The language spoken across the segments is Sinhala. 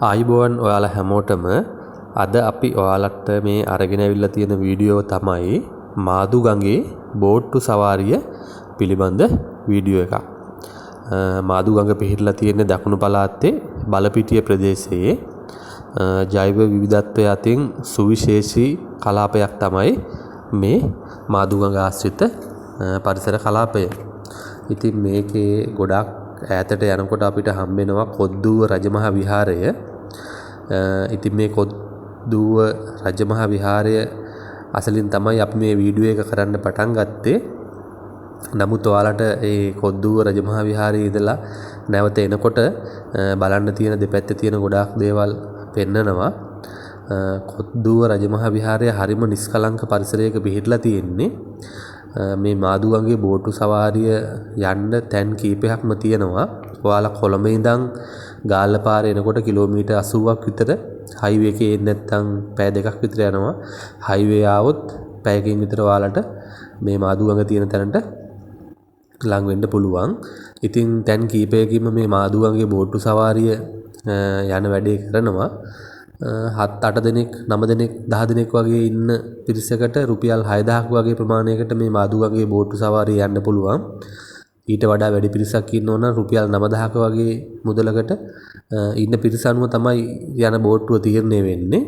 ආයුබෝවන් ඔයාලා හැමෝටම අද අපි ඔයාලට මේ අරගෙන ඇවිල්ලා තියෙන වීඩියෝ තමයි මාදුගඟේ බෝට්ටු සවාරිය පිළිබඳ වීඩියෝ එකක්. මාදුගඟ පිහිටලා තියෙන දකුණු පළාතේ බලපිටිය ප්‍රදේශයේ ජෛව විවිධත්වය අතින් සුවිශේෂී කලාපයක් තමයි මේ මාදුගඟ ආශ්‍රිත පරිසර කලාපය. ඉතින් මේකේ ගොඩක් ඈතට යනකොට අපිට හම්බෙනවා කොද්දුව රජමහා විහාරය. ඉතින් මේ කොද්දුව රජමහා විහාරය අසලින් තමයි අපි මේ වීඩියෝ එක කරන්න පටන් ගත්තේ. නමුත් ඔයාලට ඒ කොද්දුව රජමහා විහාරයේ ඉඳලා නැවත එනකොට බලන්න තියෙන දෙපැත්තේ තියෙන ගොඩාක් දේවල් පෙන්නනවා. කොද්දුව රජමහා විහාරය හරිම නිස්කලංක පරිසරයක පිහිටලා තියෙන්නේ. මේ මාදුගඟේ බෝට්ටු සවාරිය යන්න තැන් කීපයක්ම තියෙනවා. ඔයාලා කොළඹ ඉඳන් ගාල්ලපාර එනකොට කිලෝමීටර් 80ක් විතර හයිවේ එකේ එන්නේ නැත්නම් පැය දෙකක් විතර යනවා. හයිවේ ආවොත් පැයකින් විතර ඔයාලට මේ මාදුගඟ තියෙන තැනට ලඟ වෙන්න පුළුවන්. ඉතින් තැන් කීපයකින්ම මේ මාදුගඟේ බෝට්ටු සවාරිය යන වැඩේ කරනවා. 7-8 දෙනෙක් 9 දෙනෙක් 10 දෙනෙක් වගේ ඉන්න පිරිසකට රුපියල් 6000ක් වගේ ප්‍රමාණයකට මේ මාදුගඟේ බෝට්ටු සවාරිය යන්න පුළුවන්. ඊට වඩා වැඩි පිරිසක් ඉන්නෝ නම් රුපියල් 9000ක වගේ මුදලකට ඉන්න පිරිස අනුව තමයි යන බෝට්ටුව තීරණය වෙන්නේ.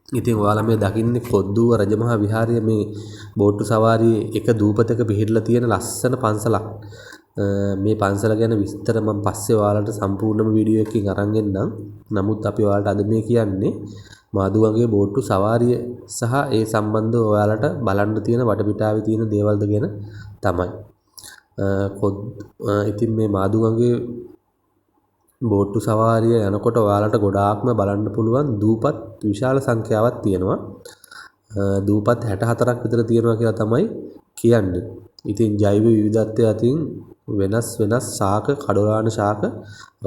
ඉතින් ඔයාලා මේ දකින්නේ කොද්දුව රජමහා විහාරයේ මේ බෝට්ටු සවාරියේ එක දූපතක පිහිටලා තියෙන ලස්සන පන්සලක්. මේ පන්සල ගැන විස්තර මම පස්සේ ඔයාලට සම්පූර්ණම වීඩියෝ එකකින් අරන් එන්නම්. නමුත් අපි ඔයාලට අද මේ කියන්නේ මාදුගඟේ බෝට්ටු සවාරිය සහ ඒ සම්බන්ධව ඔයාලට බලන්න තියෙන වටපිටාවේ තියෙන දේවල්ද ගැන තමයි. ඉතින් මේ මාදුගඟේ බෝට්ටු සවාරිය යනකොට ඔයාලට ගොඩාක්ම බලන්න පුළුවන් දූපත් විශාල සංඛ්‍යාවක් තියෙනවා. දූපත් 64ක් විතර තියෙනවා කියලා තමයි කියන්නේ. ඉතින් ජෛව විවිධත්වය අතින් වෙනස් ශාක කඩොලාන ශාක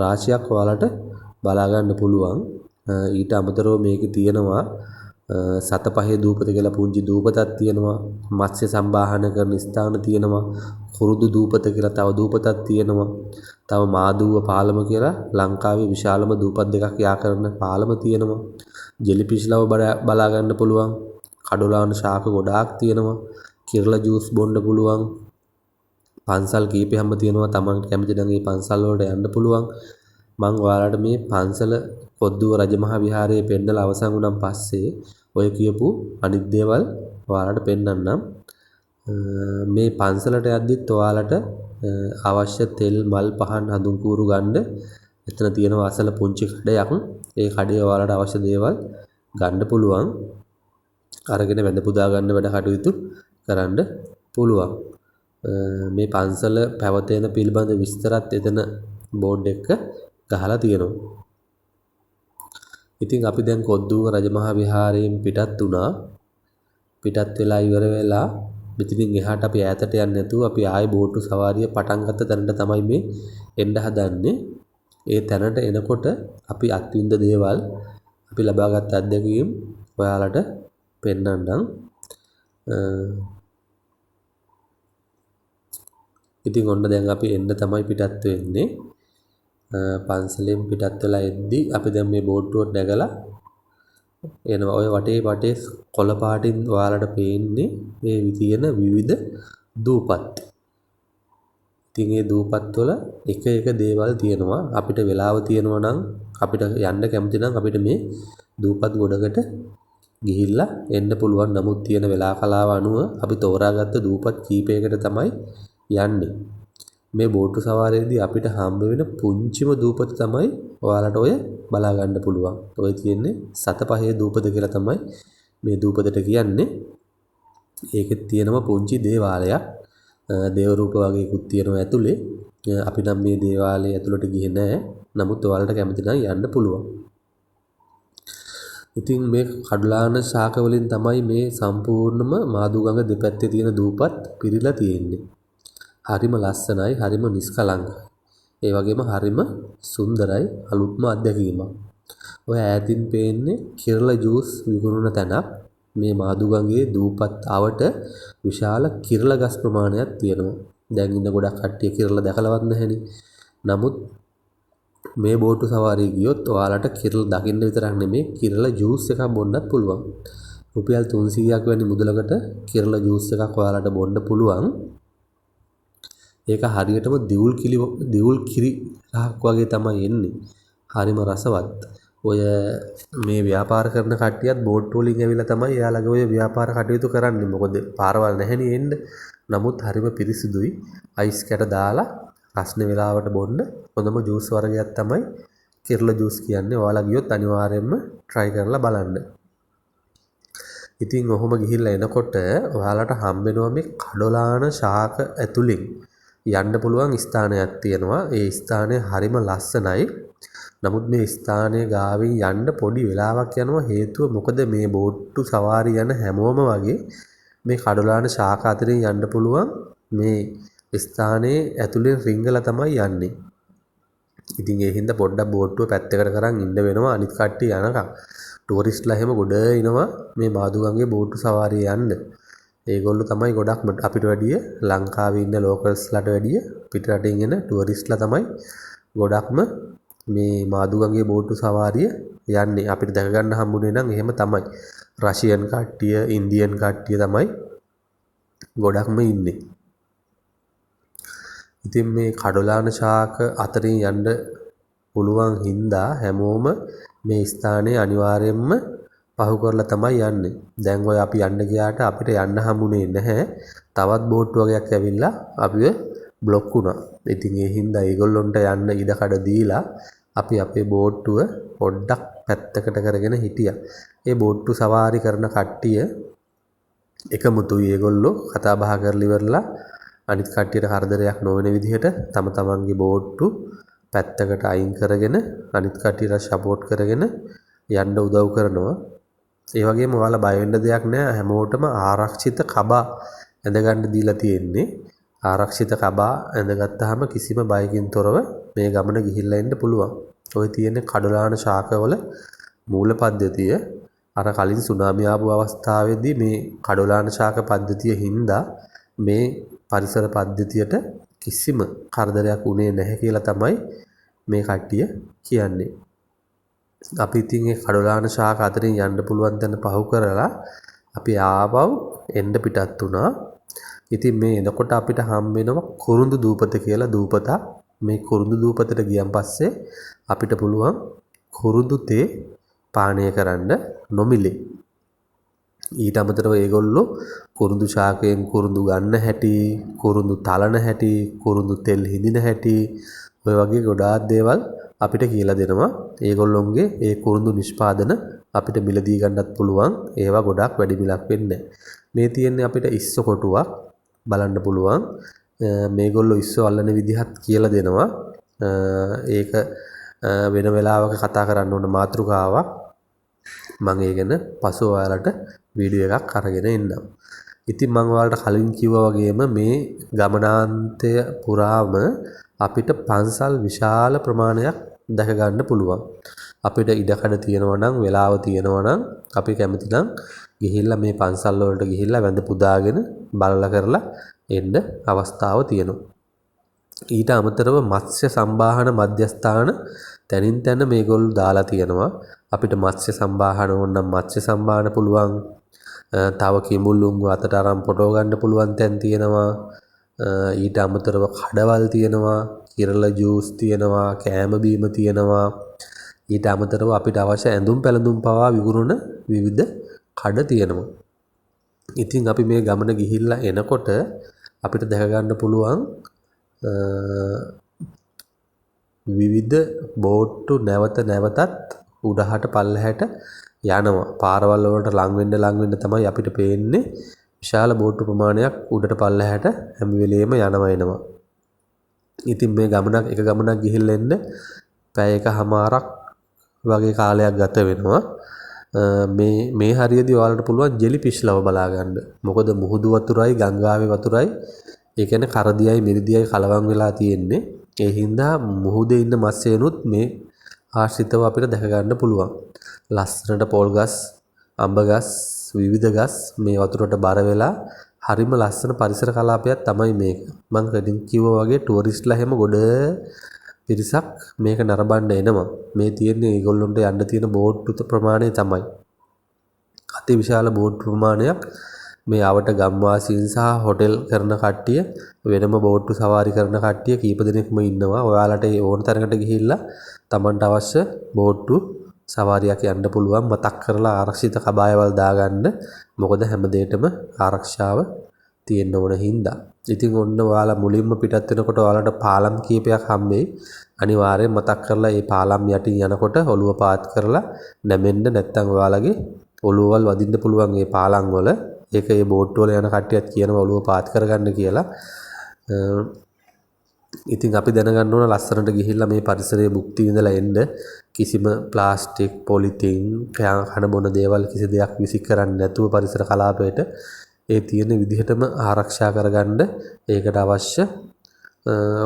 රාශියක් ඔයාලට බලා ගන්න පුළුවන්. ඊට අමතරව මේකේ තියෙනවා සතපහේ දූපත කියලා පුංචි දූපතක් තියෙනවා. මත්ස්‍ය සම්බාහන කරන ස්ථාන තියෙනවා. කුරුදු දූපත කියලා තව දූපතක් තියෙනවා. තව මාදුව පාලම කියලා ලංකාවේ විශාලම දූපත් දෙකක් යා කරන පාලම තියෙනවා. ජෙලිෆිෂ් ලව බලා ගන්න පුළුවන්. කඩොලාන ශාක ගොඩාක් තියෙනවා. කිරලා ජූස් බොන්න පුළුවන්. පන්සල් කීපෙකම තියෙනවා. Taman කැමති නම් මේ පන්සල් වලට යන්න පුළුවන්. මම ඔයාලට මේ පන්සල කොද්දුව රජමහා විහාරයේ පෙන්නලා අවසන් වුණාන් පස්සේ ඔය කියපු අනිත් දේවල් ඔයාලට පෙන්නන්නම්. මේ පන්සලට යද්දිත් ඔයාලට අවශ්‍ය තෙල් මල් පහන් හඳුන් කූරු ගන්න එතන තියෙනවා අසල පුංචි කඩයක්. ඒ කඩේ ඔයාලට අවශ්‍ය දේවල් ගන්න පුළුවන්. අරගෙන වැඳ පුදා ගන්න වැඩ කටයුතු කරන්න පුළුවන්. මේ පන්සල පැවතෙන පිළිබඳ විස්තරත් එතන බෝඩ් එක ගහලා තියෙනවා. ඉතින් අපි දැන් කොද්දුව රජමහා විහාරයෙන් පිටත් වුණා. පිටත් වෙලා ඉවර වෙලා මෙතනින් එහාට අපි ඈතට යන්නේ නැතුව අපි ආයේ බෝට්ටු සවාරිය පටන් ගත්ත තැනට තමයි මේ එන්න හදන්නේ. ඒ තැනට එනකොට අපි අත්විඳ දේවල් අපි ලබාගත් අත්දැකීම් ඔයාලට පෙන්නන්නම්. ඉතින් ඔන්න දැන් අපි එන්න තමයි පිටත් වෙන්නේ. පන්සලෙන් පිටත් වෙලා එද්දි අපි දැන් මේ බෝට්ටුවට නැගලා එනවා. ඔය වටේ කොළ පාටින් ඔයාලට පේන්නේ මේ තියෙන විවිධ දූපත්. ඉතින් මේ දූපත් වල එක දේවල් තියෙනවා. අපිට වෙලාව තියෙනවා නම් අපිට යන්න කැමති නම් අපිට මේ දූපත් ගොඩකට ගිහිල්ලා එන්න පුළුවන්. නමුත් තියෙන වෙලා කලාව අනුව අපි තෝරාගත්ත දූපත් කීපයකට තමයි යන්නේ. මේ බෝට්ටු සවාරියේදී අපිට හම්බ වෙන පුංචිම දූපත තමයි ඔයාලට ඔය බලා ගන්න පුළුවන්. ඔය තියෙන්නේ සතපහේ දූපත කියලා තමයි මේ දූපතට කියන්නේ. ඒකෙත් තියෙනවා පුංචි දේවාලයක්. දේව රූප වගේකුත් තියෙනවා ඇතුලේ. අපි නම් මේ දේවාලයේ ඇතුළට ගියේ නැහැ. නමුත් ඔයාලට කැමති නම් යන්න පුළුවන්. ඉතින් මේ කඩලාන ශාක වලින් තමයි මේ සම්පූර්ණම මාදුගඟ දෙපැත්තේ තියෙන දූපත් පිරීලා තියෙන්නේ. හරිම ලස්සනයි, හරිම නිස්කලංකයි. ඒ වගේම හරිම සුන්දරයි, අලුත්ම අත්දැකීමක්. ඔය ඈතින් පේන්නේ කිරලා ජූස් විකුණන තැනක්. මේ මාදුගඟේ දූපත් අවට විශාල කිරලා ගස් ප්‍රමාණයක් තියෙනවා. දැන් ඉන්න ගොඩක් කට්ටිය කිරලා දැකලවත් නැහෙනේ. නමුත් මේ බෝට්ටු සවාරිය ගියොත් ඔයාලට කිරල දකින්න විතරක් නෙමෙයි කිරල ජූස් එකක් බොන්නත් පුළුවන්. රුපියල් 300ක් වැනි මුදලකට කිරල ජූස් එකක් ඔයාලට බොන්න පුළුවන්. ඒක හරියටම දිවුල් කිරි රහක් වගේ තමයි එන්නේ. හරිම රසවත්. ඔය මේ ව්‍යාපාර කරන කට්ටියත් බෝට්ටු වලින් ඇවිල්ලා තමයි එයාලගේ ඔය ව්‍යාපාර කටයුතු කරන්නේ. මොකද පාරවල් නැහෙනේ එන්න. නමුත් හරිම පිරිසිදුයි. අයිස් කැට දාලා රස්න වෙලාවට බොන්න හොඳම ජූස් වර්ගයක් තමයි කිරල ජූස් කියන්නේ. ඔයාලා ගියොත් අනිවාර්යයෙන්ම try කරලා බලන්න. ඉතින් ඔහොම ගිහිල්ලා එනකොට ඔයාලට හම්බෙනවා මේ කඩොලාන ශාක ඇතුලින් යන්න පුළුවන් ස්ථානයක් තියෙනවා. ඒ ස්ථානය හරිම ලස්සනයි. නමුත් මේ ස්ථානයේ ගාවින් යන්න පොඩි වෙලාවක් යනවා. හේතුව මොකද මේ බෝට්ටු සවාරි යන හැමෝම වගේ මේ කඩොලාන ශාක අතරින් යන්න පුළුවන් මේ ස්ථානයේ ඇතුලෙන් රිංගලා තමයි යන්නේ. ඉතින් ඒ හින්දා පොඩ්ඩක් බෝට්ටුව පැත්තකට කරන් ඉන්න වෙනවා අනිත් කට්ටිය යනකම්. ටුවරිස්ට්ලා හැම ගොඩ එනවා මේ මාදුගංගේ බෝට්ටු සවාරිය යන්න. ඒගොල්ලෝ තමයි ගොඩක්ම අපිට වැඩිය ලංකාවේ ඉන්න ලෝකල්ස්ලාට වැඩිය පිට රටින් එන ටුවරිස්ට්ලා තමයි ගොඩක්ම මේ මාදුගංගේ බෝට්ටු සවාරිය යන්නේ. අපිට දැක ගන්න හම්බුනේ නම් එහෙම තමයි. රෂියන් කට්ටිය, ඉන්දියන් කට්ටිය තමයි ගොඩක්ම ඉන්නේ. ඉතින් මේ කඩොලාන ශාක අතරින් යන්න පුළුවන් හින්දා හැමෝම මේ ස්ථානයේ අනිවාර්යයෙන්ම පහු කරලා තමයි යන්නේ. දැන් ඔය අපි යන්න ගියාට අපිට යන්න හම්බුනේ නැහැ. තවත් බෝට්ටු වගේක් ඇවිල්ලා අපිව බ්ලොක් වුණා. ඉතින් ඒ හින්දා ඒගොල්ලොන්ට යන්න ඉඩකඩ දීලා අපි අපේ බෝට්ටුව පොඩ්ඩක් පැත්තකට කරගෙන හිටියා. ඒ බෝට්ටු සවාරි කරන කට්ටිය එකමුතුයි ඒගොල්ලෝ කතා බහ කරලා ඉවරලා අනිත් කට්ටියට කරදරයක් නොවන විදිහට තම තමන්ගේ බෝට්ටු පැත්තකට අයින් කරගෙන අනිත් කට්ටියට සපෝට් කරගෙන යන්න උදව් කරනවා. ඒ වගේම ඔයාලා බය වෙන්න දෙයක් නැහැ. හැමෝටම ආරක්ෂිත කබා ඇඳගන්න දීලා තියෙන්නේ. ආරක්ෂිත කබා ඇඳගත්තාම කිසිම බයකින් තොරව මේ ගමන ගිහිල්ලා එන්න පුළුවන්. ඔය තියෙන්නේ කඩොලාන ශාකවල මූල පද්ධතිය. අර කලින් සුනාමි ආපු අවස්ථාවේදී මේ කඩොලාන ශාක පද්ධතිය හින්දා මේ පරිසර පද්ධතියට කිසිම කරදරයක් වුණේ නැහැ කියලා තමයි මේ කට්ටිය කියන්නේ. අපි ඉතින් මේ කඩොලාන ශාක අතරින් යන්න පුළුවන් තැන පහු කරලා අපි ආවව එන්න පිටත් වුණා. ඉතින් මේ එනකොට අපිට හම් වෙනවා කුරුඳු දූපත කියලා දූපතක්. මේ කුරුඳු දූපතට ගියන් පස්සේ අපිට පුළුවන් කුරුඳු තේ පානය කරන්න නොමිලේ. ඊට අමතරව ඒගොල්ලෝ කුරුඳු ශාකයෙන් කුරුඳු ගන්න හැටි, කුරුඳු තලන හැටි, කුරුඳු තෙල් හිඳින හැටි ඔය වගේ ගොඩාක් දේවල් අපිට කියලා දෙනවා. ඒගොල්ලොන්ගේ ඒ කුරුඳු නිෂ්පාදන අපිට මිලදී ගන්නත් පුළුවන්. ඒවා ගොඩක් වැඩි මිලක් වෙන්නේ නැහැ. මේ තියෙන්නේ අපිට ඉස්ස කොටුවක් බලන්න පුළුවන්. මේගොල්ලෝ ඉස්සෝ අල්ලන විදිහත් කියලා දෙනවා. ඒක වෙන වෙලාවක කතා කරන්න ඕන මාතෘකාවක්. මම ඒ ගැන පසුව ඔයාලට වීඩියෝ එකක් අරගෙන එන්නම්. ඉතින් මම ඔයාලට කලින් කිව්වා වගේම මේ ගමනාන්තය පුරාම අපිට පන්සල් විශාල ප්‍රමාණයක් දැක ගන්න පුළුවන්. අපිට ඉඩකඩ තියෙනවා නම් වෙලාව තියෙනවා නම් අපි කැමති නම් ගිහිල්ලා මේ පන්සල් වලට ගිහිල්ලා වැඳ පුදාගෙන බලලා කරලා එන්න අවස්ථාව තියෙනවා. ඊට අමතරව මත්ස්‍ය සම්බාහන මධ්‍යස්ථාන තැනින් තැන මේගොල්ලෝ දාලා තියෙනවා. අපිට මත්ස්‍ය සම්බාහන ඕන නම් මත්ස්‍ය සම්බාහන පුළුවන්. තව කිඹුල්ලුන්ව අතට අරන් ෆොටෝ ගන්න පුළුවන් තැන් තියෙනවා. ඊට අමතරව කඩවල් තියෙනවා, කිරල ජූස් තියෙනවා, කෑම බීම තියෙනවා. ඊට අමතරව අපිට අවශ්‍ය ඇඳුම් පැළඳුම් පවා විකුණන විවිධ කඩ තියෙනවා. ඉතින් අපි මේ ගමන ගිහිල්ලා එනකොට අපිට දැක ගන්න පුළුවන් විවිධ බෝට්ටු නැවත නැවතත් උඩහට පල්ලහැට යනවා. පාරවල් වලට ලං වෙන්න තමයි අපිට පේන්නේ විශාල බෝට්ටු ප්‍රමාණයක් උඩට පල්ලහැට හැම වෙලේම යනවා එනවා. ඉතින් මේ එක ගමනක් ගිහිල්ලා එන්න පැය එකමාරක් වගේ කාලයක් ගත වෙනවා. මේ හරියදී ඔයාලට පුළුවන් ජෙලි ෆිෂ් ලව බලා ගන්න. මොකද මුහුදු වතුරයි ගංගාවේ වතුරයි ඒ කියන්නේ කරදියයි මිරිදියයි කලවම් වෙලා තියෙන්නේ. ඒ හින්දා මුහුදේ ඉන්න මත්ස්‍යයනුත් මේ ආශ්‍රිතව අපිට දැක ගන්න පුළුවන්. ලස්සනට පොල් ගස්, අඹ ගස්, විවිධ ගස් මේ වතුරට බර වෙලා හරිම ලස්සන පරිසර කලාපයක් තමයි මේක. මම කලින් කිව්වා වගේ ටුවරිස්ට්ලා හැම ගොඩ පිරිසක් මේක නරඹන්න එනවා. මේ තියෙන්නේ ඒගොල්ලොන්ට යන්න තියෙන බෝට්ටු ප්‍රමාණය තමයි. අතිවිශාල බෝට්ටු ප්‍රමාණයක් මේ අවට ගම්වාසීන් සහ හොටෙල් කරන කට්ටිය වෙනම බෝට්ටු සවාරි කරන කට්ටිය කීප දෙනෙක්ම ඉන්නවා. ඔයාලට ඒ ඕන තරකට ගිහිල්ලා Tamanට අවශ්‍ය බෝට්ටු සවාරියක් යන්න පුළුවන්. මතක් කරලා ආරක්ෂිත කබායවල් දාගන්න. මොකද හැම දෙයකම ආරක්ෂාව තියෙන්න ඕන හින්දා. ඉතින් ඔන්න ඔයාලා මුලින්ම පිටත් වෙනකොට ඔයාලට පාලම් කීපයක් හම්බෙයි. අනිවාර්යෙන් මතක් කරලා මේ පාලම් යටින් යනකොට ඔළුව පාත් කරලා නැමෙන්න, නැත්නම් ඔයාලගේ ඔළුවවල් වදින්න පුළුවන් මේ පාලම් වල. ඒක ඒ බෝට්ටු වල යන කට්ටියත් කියනවා ඔළුව පාත් කරගන්න කියලා. ඉතින් අපි දැනගන්න ඕන ලස්සනට ගිහිල්ලා මේ පරිසරයේ භුක්ති විඳලා එන්න. කිසිම ප්ලාස්ටික්, පොලිතින්, කන බොන දේවල් කිසි දෙයක් විසි කරන්නේ නැතුව පරිසර කලාපයට ඒ තියෙන විදිහටම ආරක්ෂා කරගන්න ඒකට අවශ්‍ය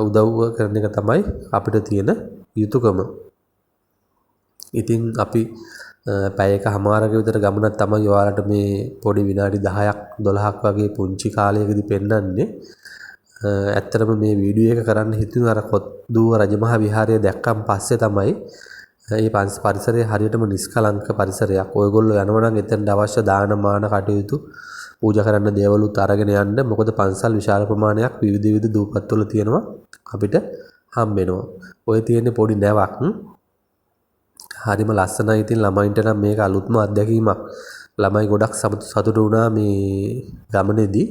උදව්ව කරන එක තමයි අපිට තියෙන යුතුයකම. ඉතින් අපි පැය එකමාරක විතර ගමනක් තමයි ඔයාලට මේ පොඩි විනාඩි 10ක් 12ක් වගේ පුංචි කාලයකදී පෙන්වන්නේ. ඇත්තටම මේ වීඩියෝ එක කරන්න හිතුනේ අර කොත්දුව රජමහා විහාරය දැක්කන් පස්සේ තමයි. මේ පරිසරය හරියටම නිස්කලංක පරිසරයක්. ඔයගොල්ලෝ යනවා නම් එතනට අවශ්‍ය දාන මාන කටයුතු පූජා කරන්න දේවලුත් අරගෙන යන්න. මොකද පන්සල් විශාල ප්‍රමාණයක් විවිධ දූපත්වල තියෙනවා අපිට හම්බෙනවා. ඔය තියෙන්නේ පොඩි නැවක්. හරිම ලස්සනයි. ඉතින් ළමයින්ට නම් මේක අලුත්ම අත්දැකීමක්. ළමයි ගොඩක් සතුටු වුණා මේ ගමනේදී.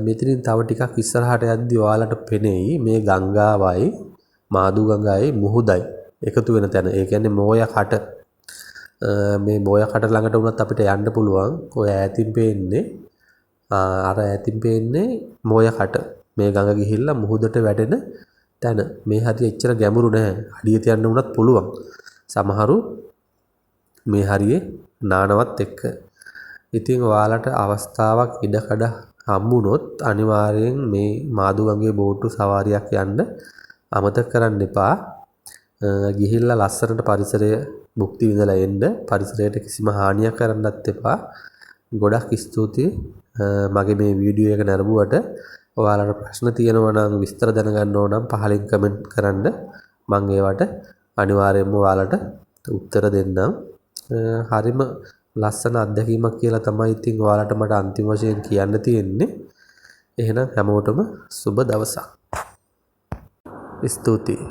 මෙතනින් තව ටිකක් ඉස්සරහට යද්දී ඔයාලට පෙනෙයි මේ ගංගාවයි මාදු ගංගාවයි මුහුදයි එකතු වෙන තැන. ඒ කියන්නේ මෝයකට. මේ මෝයකට ළඟට වුණත් අපිට යන්න පුළුවන්. ඔය ඈතින් පේන්නේ මෝයකට. මේ ගඟ ගිහිල්ලා මුහුදට වැටෙන තැන. මේ හරිය එච්චර ගැඹුරු නැහැ. අඩිය තියන්න වුණත් පුළුවන්. සමහරු මේ හරියේ නානවත් එක්ක. ඉතින් ඔයාලට අවස්ථාවක් ඉඩකඩ හම්බුනොත් අනිවාර්යෙන් මේ මාදු ගඟේ බෝට්ටු සවාරියක් යන්න අමතක කරන්න එපා. ගිහිල්ලා ලස්සනට පරිසරය භුක්ති විඳලා එන්න. පරිසරයට කිසිම හානියක් කරන්නත් එපා. ගොඩක් ස්තුතියි මගේ මේ වීඩියෝ එක නරඹුවට. ඔයාලට ප්‍රශ්න තියෙනවා නම් විස්තර දැනගන්න ඕන නම් පහලින් කමෙන්ට් කරන්න. මම ඒවට අනිවාර්යයෙන්ම ඔයාලට උත්තර දෙන්නම්. හරිම ලස්සන අත්දැකීමක් කියලා තමයි ඉතින් ඔයාලට මට අන්තිම වශයෙන් කියන්න තියෙන්නේ. එහෙනම් හැමෝටම සුබ දවසක්. ස්තුතියි.